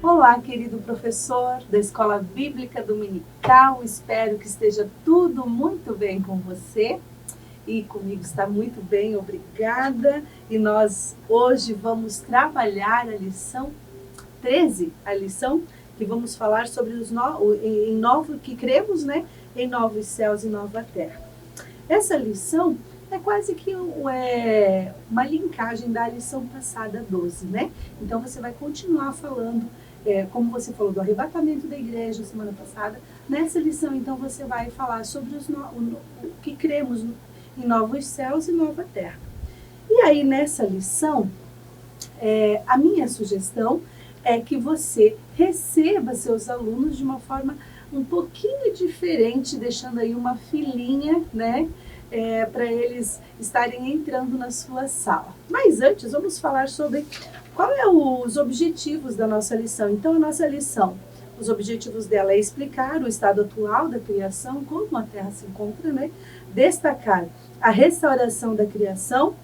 Olá, querido professor da Escola Bíblica Dominical, espero que esteja tudo muito bem com você e comigo está muito bem, obrigada. E nós hoje vamos trabalhar a lição 13, a lição que vamos falar sobre em novo que cremos, né, em novos céus e nova terra. Essa lição é quase que uma linkagem da lição passada 12, né? Então você vai continuar falando, como você falou do arrebatamento da igreja semana passada, nessa lição então você vai falar sobre o que cremos em novos céus e nova terra. E aí nessa lição, a minha sugestão é que você receba seus alunos de uma forma um pouquinho diferente, deixando aí uma filinha, né? Para eles estarem entrando na sua sala. Mas antes, vamos falar sobre quais são os objetivos da nossa lição. Então, a nossa lição, os objetivos dela é explicar o estado atual da criação, como a Terra se encontra, né? Destacar a restauração da criação,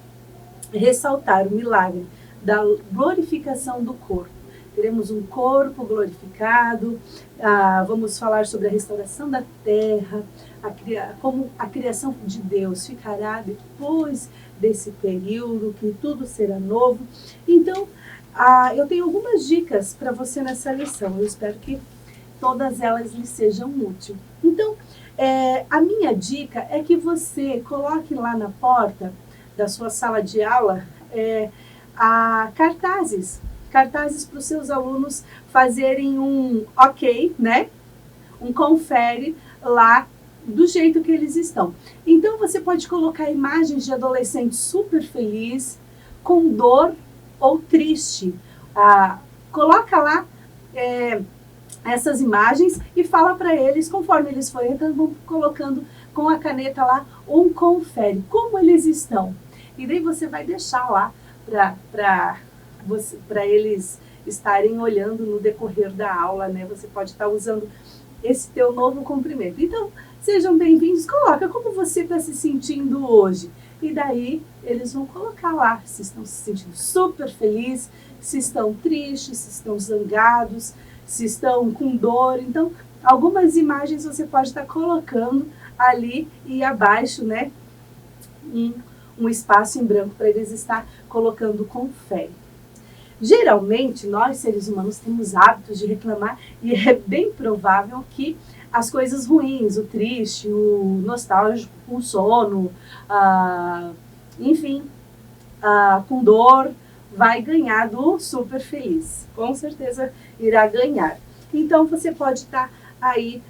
ressaltar o milagre da glorificação do corpo. Teremos um corpo glorificado, vamos falar sobre a restauração da terra, como a criação de Deus ficará depois desse período, que tudo será novo. Então, eu tenho algumas dicas para você nessa lição, eu espero que todas elas lhe sejam úteis. Então, a minha dica é que você coloque lá na porta da sua sala de aula cartazes para os seus alunos fazerem um ok, né? Um confere lá do jeito que eles estão. Então você pode colocar imagens de adolescente super feliz, com dor ou triste. Coloca lá essas imagens e fala para eles, conforme eles forem entrando, vão colocando com a caneta lá um confere, como eles estão. E daí você vai deixar lá para eles estarem olhando no decorrer da aula, né? Você pode estar usando esse teu novo cumprimento. Então, sejam bem-vindos, coloca como você está se sentindo hoje. E daí, eles vão colocar lá se estão se sentindo super felizes, se estão tristes, se estão zangados, se estão com dor. Então, algumas imagens você pode estar colocando ali e abaixo, né? Um espaço em branco para eles estar colocando confere. Geralmente, nós seres humanos temos hábitos de reclamar e é bem provável que as coisas ruins, o triste, o nostálgico, com sono, enfim, com dor, vai ganhar do super feliz. Com certeza irá ganhar. Então, você pode estar aí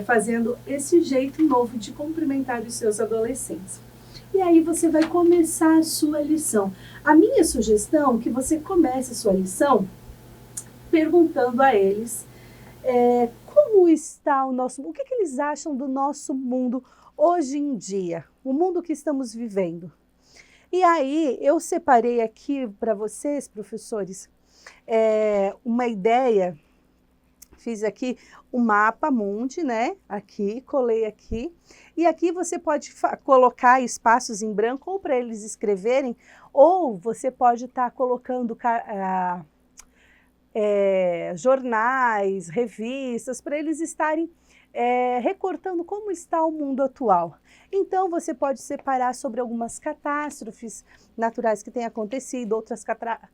fazendo esse jeito novo de cumprimentar os seus adolescentes. E aí você vai começar a sua lição. A minha sugestão é que você comece a sua lição perguntando a eles como está o nosso mundo, o que eles acham do nosso mundo hoje em dia, o mundo que estamos vivendo. E aí eu separei aqui para vocês, professores, uma ideia. Fiz aqui o mapa mundi, né? Aqui, colei aqui. E aqui você pode colocar espaços em branco ou para eles escreverem, ou você pode estar colocando jornais, revistas, para eles estarem recortando como está o mundo atual. Então, você pode separar sobre algumas catástrofes naturais que têm acontecido, outras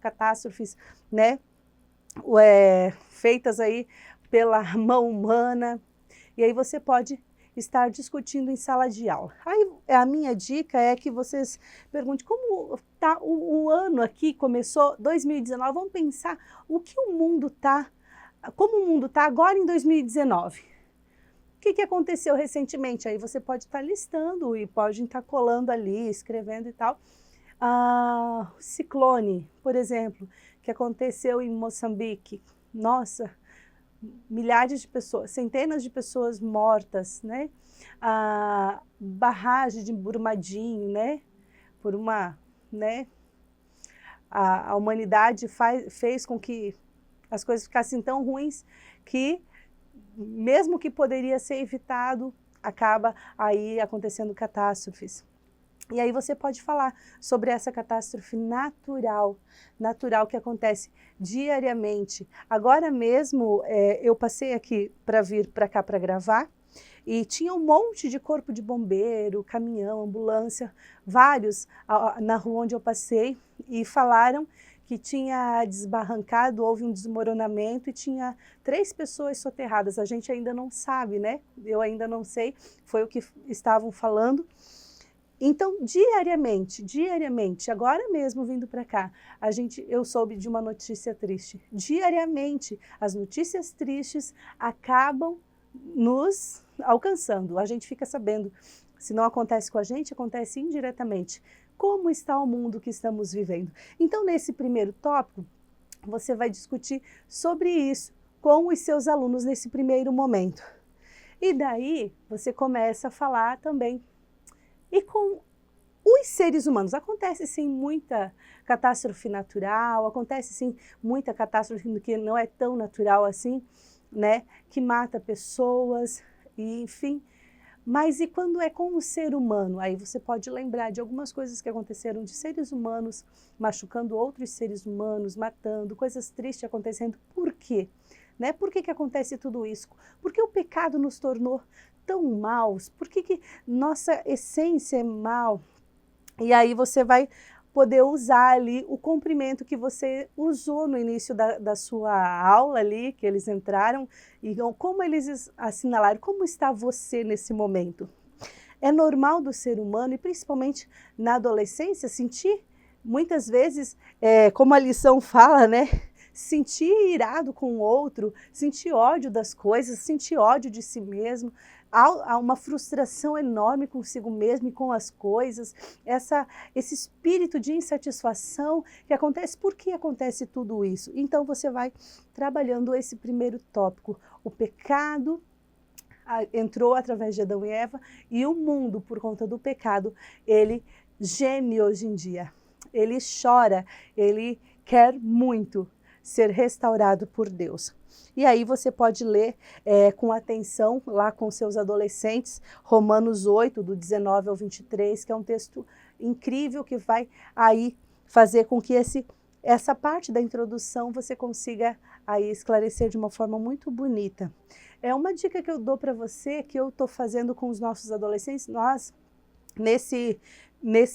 catástrofes, né? Feitas aí pela mão humana, e aí você pode estar discutindo em sala de aula. Aí a minha dica é que vocês perguntem como está o ano aqui, começou 2019, vamos pensar o que o mundo está, como o mundo está agora em 2019. O que aconteceu recentemente? Aí você pode estar listando e pode estar colando ali, escrevendo e tal. Ciclone, por exemplo, que aconteceu em Moçambique. Nossa, milhares de pessoas, centenas de pessoas mortas, né? A barragem de Brumadinho, né? Por uma, né? A humanidade fez com que as coisas ficassem tão ruins que, mesmo que poderia ser evitado, acaba aí acontecendo catástrofes. E aí você pode falar sobre essa catástrofe natural que acontece diariamente. Agora mesmo eu passei aqui para vir para cá para gravar e tinha um monte de corpo de bombeiro, caminhão, ambulância, vários na rua onde eu passei e falaram que tinha desbarrancado, houve um desmoronamento e tinha 3 pessoas soterradas. A gente ainda não sabe, né? Eu ainda não sei, foi o que estavam falando. Então, diariamente, agora mesmo vindo para cá, eu soube de uma notícia triste. Diariamente, as notícias tristes acabam nos alcançando. A gente fica sabendo, se não acontece com a gente, acontece indiretamente. Como está o mundo que estamos vivendo? Então, nesse primeiro tópico, você vai discutir sobre isso com os seus alunos nesse primeiro momento. E daí, você começa a falar também. E com os seres humanos, acontece sim muita catástrofe natural, acontece sim muita catástrofe que não é tão natural assim, né? Que mata pessoas, e, enfim. Mas e quando é com o ser humano? Aí você pode lembrar de algumas coisas que aconteceram de seres humanos machucando outros seres humanos, matando, coisas tristes acontecendo. Por quê? Né? Por que acontece tudo isso? Porque o pecado nos tornou tão maus? Por que nossa essência é mal? E aí você vai poder usar ali o comprimento que você usou no início da sua aula ali, que eles entraram, e como eles assinalaram, como está você nesse momento? É normal do ser humano, e principalmente na adolescência, sentir, muitas vezes, como a lição fala, né? Sentir irado com o outro, sentir ódio das coisas, sentir ódio de si mesmo. Há uma frustração enorme consigo mesmo e com as coisas, esse espírito de insatisfação que acontece. Por que acontece tudo isso? Então você vai trabalhando esse primeiro tópico. O pecado entrou através de Adão e Eva, e o mundo, por conta do pecado, ele geme hoje em dia. Ele chora, ele quer muito ser restaurado por Deus. E aí você pode ler com atenção lá com seus adolescentes, Romanos 8, do 19 ao 23, que é um texto incrível que vai aí fazer com que essa parte da introdução você consiga aí esclarecer de uma forma muito bonita. É uma dica que eu dou para você, que eu estou fazendo com os nossos adolescentes. Nós, nesse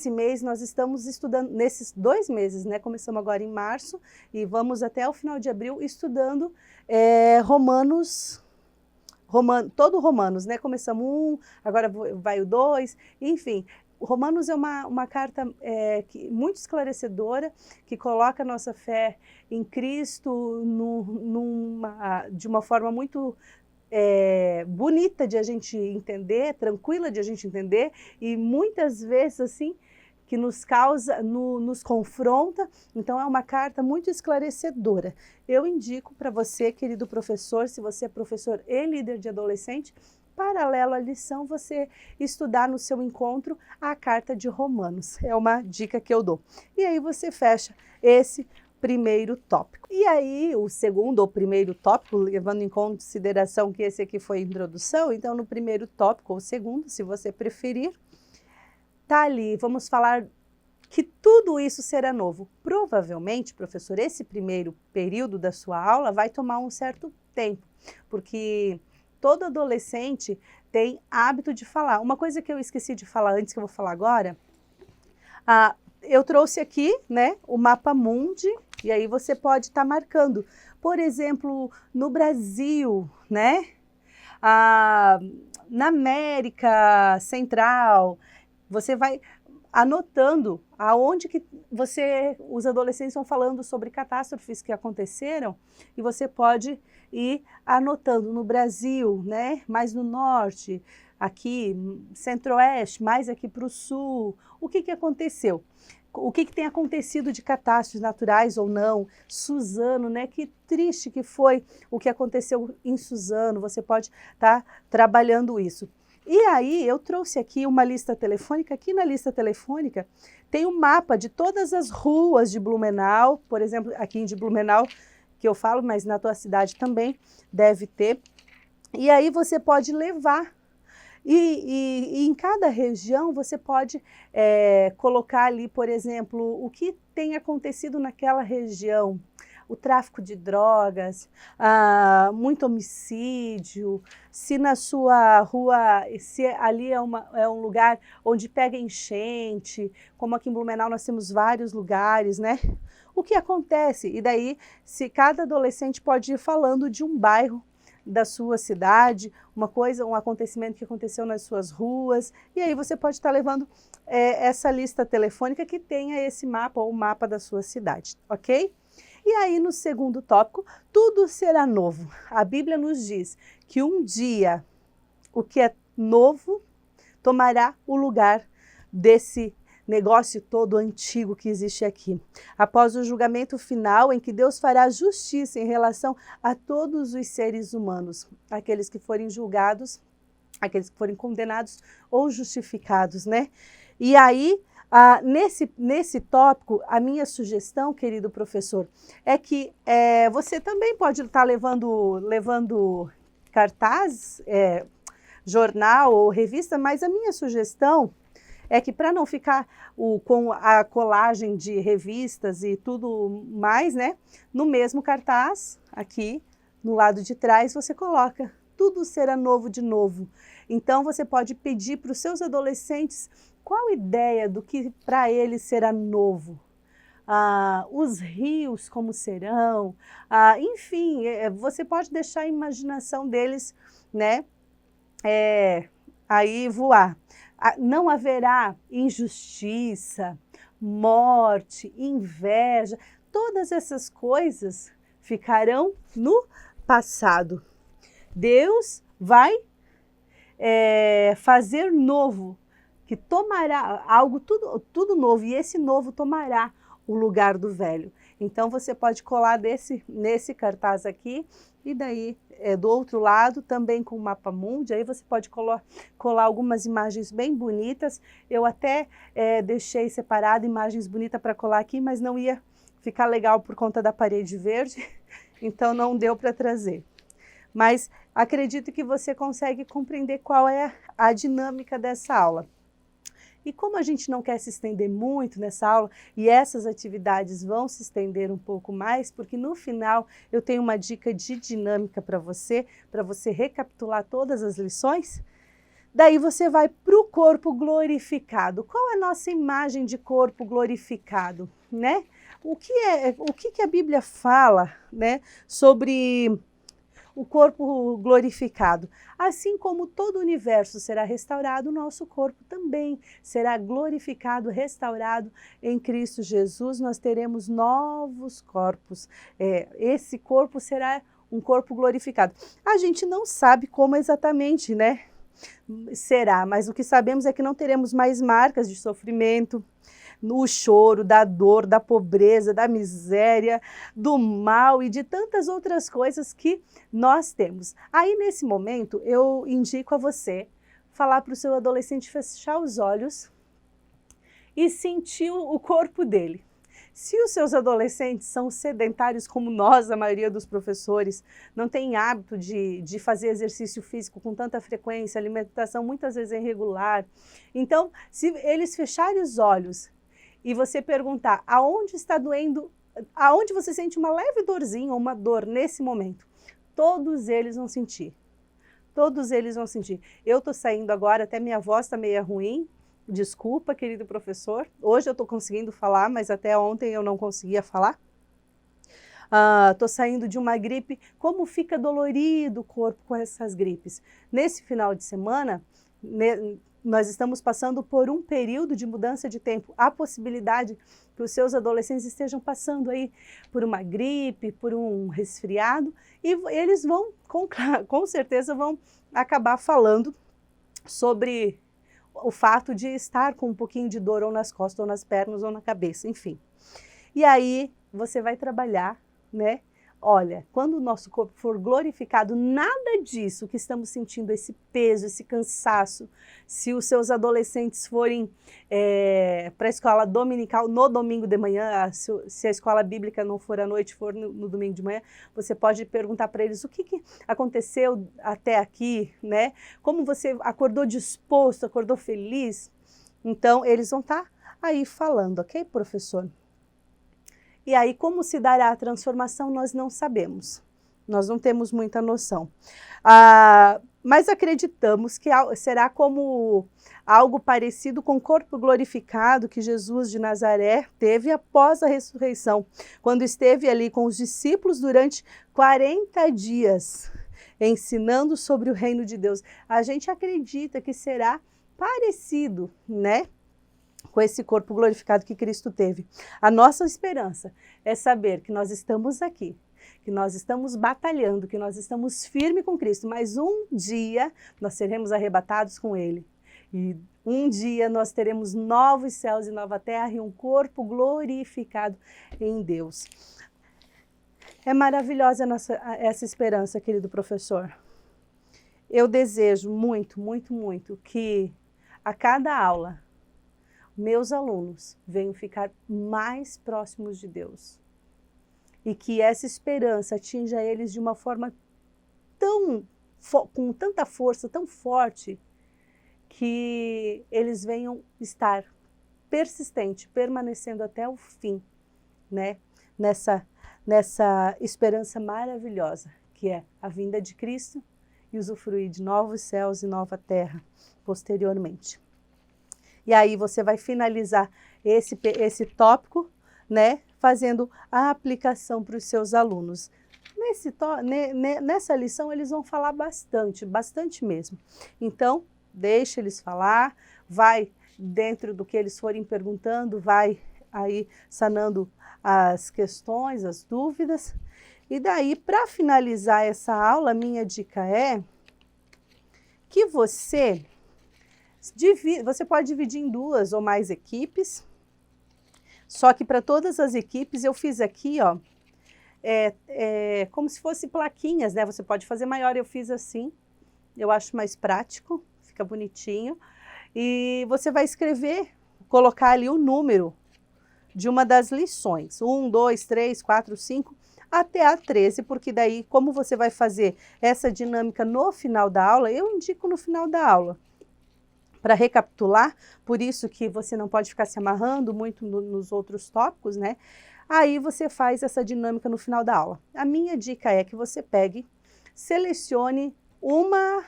mês, nós estamos estudando, nesses 2 meses, né? Começamos agora em março e vamos até o final de abril estudando todo Romanos, né? Começamos 1, agora vai o 2, enfim. Romanos é uma carta muito esclarecedora, que coloca a nossa fé em Cristo de uma forma muito bonita de a gente entender, tranquila de a gente entender, e muitas vezes assim que nos confronta. Então é uma carta muito esclarecedora. Eu indico para você, querido professor, se você é professor e líder de adolescente, paralelo à lição, você estudar no seu encontro a carta de Romanos. É uma dica que eu dou. E aí você fecha esse primeiro tópico. E aí, o segundo ou primeiro tópico, levando em consideração que esse aqui foi a introdução, então no primeiro tópico, ou segundo, se você preferir, tá ali, vamos falar que tudo isso será novo. Provavelmente, professor, esse primeiro período da sua aula vai tomar um certo tempo, porque todo adolescente tem hábito de falar. Uma coisa que eu esqueci de falar antes, que eu vou falar agora, eu trouxe aqui, né, o mapa mundi, e aí você pode estar marcando. Por exemplo, no Brasil, né, na América Central, você vai anotando aonde que os adolescentes estão falando sobre catástrofes que aconteceram, e você pode ir anotando no Brasil, né, mais no norte, aqui, centro-oeste, mais aqui para o sul, o que aconteceu. O que tem acontecido de catástrofes naturais ou não? Suzano, né? Que triste que foi o que aconteceu em Suzano. Você pode estar trabalhando isso. E aí eu trouxe aqui uma lista telefônica. Aqui na lista telefônica tem um mapa de todas as ruas de Blumenau. Por exemplo, aqui de Blumenau, que eu falo, mas na tua cidade também deve ter. E aí você pode levar E em cada região você pode colocar ali, por exemplo, o que tem acontecido naquela região. O tráfico de drogas, muito homicídio, se na sua rua, se ali é um lugar onde pega enchente, como aqui em Blumenau nós temos vários lugares, né? O que acontece? E daí, se cada adolescente pode ir falando de um bairro da sua cidade, um acontecimento que aconteceu nas suas ruas, e aí você pode estar levando essa lista telefônica que tenha esse mapa ou o mapa da sua cidade, ok? E aí, no segundo tópico, tudo será novo. A Bíblia nos diz que um dia o que é novo tomará o lugar desse negócio todo antigo que existe aqui. Após o julgamento final, em que Deus fará justiça em relação a todos os seres humanos, aqueles que forem julgados, aqueles que forem condenados ou justificados, né? E aí, nesse tópico, a minha sugestão, querido professor, é que você também pode estar levando cartaz, jornal ou revista, mas a minha sugestão é que, para não ficar com a colagem de revistas e tudo mais, né, no mesmo cartaz, aqui no lado de trás, você coloca tudo será novo de novo. Então, você pode pedir para os seus adolescentes qual a ideia do que para eles será novo. Os rios como serão, enfim, você pode deixar a imaginação deles, né, aí voar. Não haverá injustiça, morte, inveja, todas essas coisas ficarão no passado. Deus vai fazer novo, que tomará algo, tudo novo, e esse novo tomará o lugar do velho. Então você pode colar nesse cartaz aqui, e daí do outro lado também com o mapa mundi, aí você pode colar algumas imagens bem bonitas. Eu até deixei separado imagens bonitas para colar aqui, mas não ia ficar legal por conta da parede verde, então não deu para trazer. Mas acredito que você consegue compreender qual é a dinâmica dessa aula. E como a gente não quer se estender muito nessa aula, e essas atividades vão se estender um pouco mais, porque no final eu tenho uma dica de dinâmica para você recapitular todas as lições, daí você vai para o corpo glorificado. Qual é a nossa imagem de corpo glorificado, né? O que a Bíblia fala, né, sobre o corpo glorificado? Assim como todo o universo será restaurado, o nosso corpo também será glorificado, restaurado em Cristo Jesus. Nós teremos novos corpos. Esse corpo será um corpo glorificado. A gente não sabe como exatamente, né, será, mas o que sabemos é que não teremos mais marcas de sofrimento, no choro, da dor, da pobreza, da miséria, do mal e de tantas outras coisas que nós temos. Aí, nesse momento, eu indico a você falar para o seu adolescente fechar os olhos e sentir o corpo dele. Se os seus adolescentes são sedentários como nós, a maioria dos professores, não tem hábito de fazer exercício físico com tanta frequência, alimentação muitas vezes é irregular, então, se eles fecharem os olhos e você perguntar aonde está doendo, aonde você sente uma leve dorzinha ou uma dor nesse momento, todos eles vão sentir. Todos eles vão sentir. Eu estou saindo agora, até minha voz está meio ruim, desculpa, querido professor. Hoje eu estou conseguindo falar, mas até ontem eu não conseguia falar. Estou saindo de uma gripe. Como fica dolorido o corpo com essas gripes? Nesse final de semana, nós estamos passando por um período de mudança de tempo. Há possibilidade que os seus adolescentes estejam passando aí por uma gripe, por um resfriado, e eles vão, com certeza, vão acabar falando sobre o fato de estar com um pouquinho de dor ou nas costas, ou nas pernas, ou na cabeça, enfim. E aí você vai trabalhar, né, Olha, quando o nosso corpo for glorificado, nada disso que estamos sentindo, esse peso, esse cansaço, se os seus adolescentes forem para a escola dominical no domingo de manhã, se a escola bíblica não for à noite, for no domingo de manhã, você pode perguntar para eles o que aconteceu até aqui, né? Como você acordou disposto, acordou feliz? Então, eles vão estar aí falando, ok, professor? E aí, como se dará a transformação, nós não sabemos. Nós não temos muita noção. Mas acreditamos que será como algo parecido com o corpo glorificado que Jesus de Nazaré teve após a ressurreição, quando esteve ali com os discípulos durante 40 dias, ensinando sobre o reino de Deus. A gente acredita que será parecido, né? Com esse corpo glorificado que Cristo teve. A nossa esperança é saber que nós estamos aqui, que nós estamos batalhando, que nós estamos firmes com Cristo, mas um dia nós seremos arrebatados com Ele. E um dia nós teremos novos céus e nova terra e um corpo glorificado em Deus. É maravilhosa essa esperança, querido professor. Eu desejo muito, muito, muito que a cada aula meus alunos venham ficar mais próximos de Deus e que essa esperança atinja eles de uma forma com tanta força, tão forte, que eles venham estar persistente, permanecendo até o fim, né? Nessa esperança maravilhosa que é a vinda de Cristo e usufruir de novos céus e nova terra posteriormente. E aí você vai finalizar esse tópico, né, fazendo a aplicação para os seus alunos. Nessa lição eles vão falar bastante mesmo. Então, deixa eles falar, vai dentro do que eles forem perguntando, vai aí sanando as questões, as dúvidas. E daí, para finalizar essa aula, minha dica é que você pode dividir em 2 ou mais equipes, só que para todas as equipes eu fiz aqui, ó, como se fosse plaquinhas, né? Você pode fazer maior, eu fiz assim, eu acho mais prático, fica bonitinho. E você vai escrever, colocar ali o número de uma das lições, 1, 2, 3, 4, 5, até a 13, porque daí, como você vai fazer essa dinâmica no final da aula, eu indico no final da aula, para recapitular, por isso que você não pode ficar se amarrando muito nos outros tópicos, né? Aí você faz essa dinâmica no final da aula. A minha dica é que você pegue, selecione uma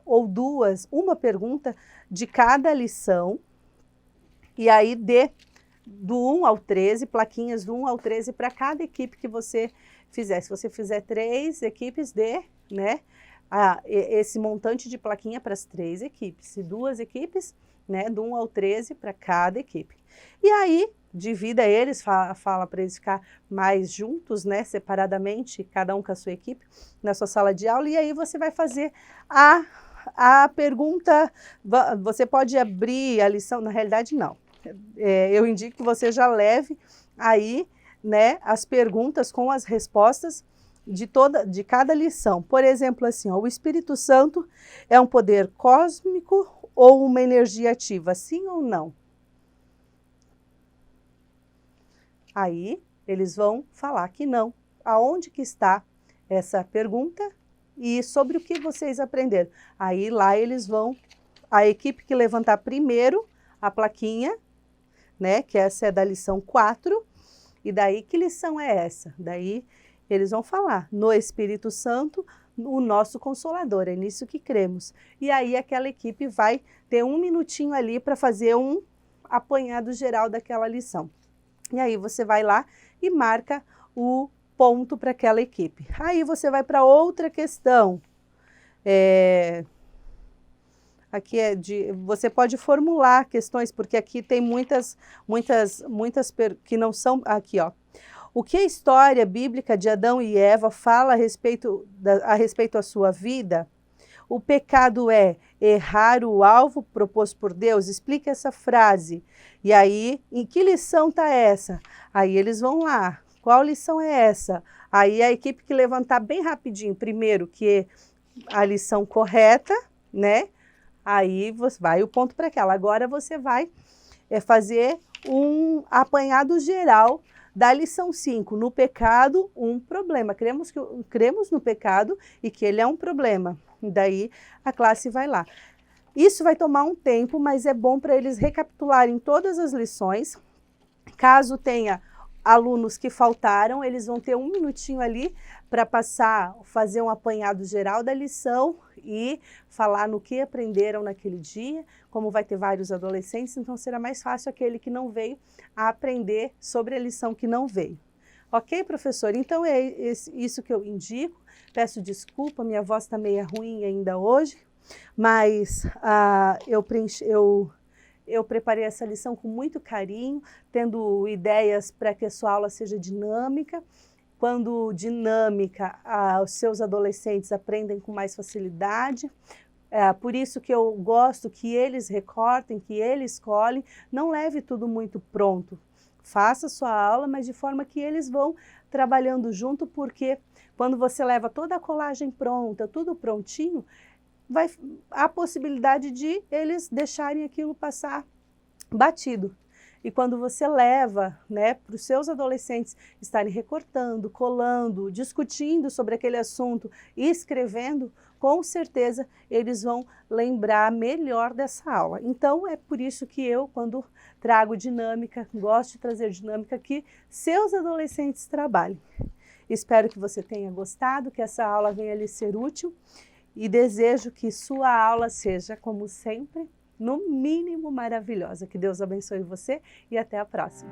ou duas, uma pergunta de cada lição, e aí dê do 1 ao 13, plaquinhas do 1 ao 13 para cada equipe que você fizer. Se você fizer 3 equipes, dê, né? Esse montante de plaquinha para as 3 equipes, e 2 equipes, né, do 1 ao 13 para cada equipe. E aí, divida eles, fala para eles ficar mais juntos, né, separadamente, cada um com a sua equipe, na sua sala de aula, e aí você vai fazer a pergunta, você pode abrir a lição, na realidade não, eu indico que você já leve aí, né, as perguntas com as respostas de cada lição. Por exemplo, assim, ó, o Espírito Santo é um poder cósmico ou uma energia ativa, sim ou não? Aí eles vão falar que não. Aonde que está essa pergunta e sobre o que vocês aprenderam? Aí lá eles vão, a equipe que levantar primeiro a plaquinha, né, que essa é da lição 4, e daí que lição é essa? Daí eles vão falar, no Espírito Santo, o nosso Consolador, é nisso que cremos. E aí aquela equipe vai ter 1 minutinho ali para fazer um apanhado geral daquela lição. E aí você vai lá e marca o ponto para aquela equipe. Aí você vai para outra questão. Aqui você pode formular questões, porque aqui tem muitas que não são, aqui ó. O que a história bíblica de Adão e Eva fala a respeito da sua vida? O pecado é errar o alvo proposto por Deus? Explica essa frase. E aí, em que lição está essa? Aí eles vão lá, Qual lição é essa? Aí a equipe que levantar bem rapidinho, primeiro que a lição correta, né? Aí você vai o ponto para aquela. Agora você vai fazer um apanhado geral da lição 5. No pecado, um problema. Cremos no pecado e que ele é um problema. Daí a classe vai lá. Isso vai tomar um tempo, mas é bom para eles recapitularem todas as lições. Caso tenha alunos que faltaram, eles vão ter 1 minutinho ali para fazer um apanhado geral da lição e falar no que aprenderam naquele dia. Como vai ter vários adolescentes, então será mais fácil aquele que não veio a aprender sobre a lição que não veio. Ok, professor? Então é isso que eu indico. Peço desculpa, minha voz está meio ruim ainda hoje, mas eu preparei essa lição com muito carinho, tendo ideias para que a sua aula seja dinâmica. Quando dinâmica, os seus adolescentes aprendem com mais facilidade. Por isso que eu gosto que eles recortem, que eles escolhem. Não leve tudo muito pronto. Faça a sua aula, mas de forma que eles vão trabalhando junto, porque quando você leva toda a colagem pronta, tudo prontinho, há a possibilidade de eles deixarem aquilo passar batido. E quando você leva, né, para os seus adolescentes estarem recortando, colando, discutindo sobre aquele assunto e escrevendo, com certeza eles vão lembrar melhor dessa aula. Então é por isso que eu, quando trago dinâmica, gosto de trazer dinâmica que seus adolescentes trabalhem. Espero que você tenha gostado, que essa aula venha lhe ser útil. E desejo que sua aula seja, como sempre, no mínimo maravilhosa. Que Deus abençoe você e até a próxima.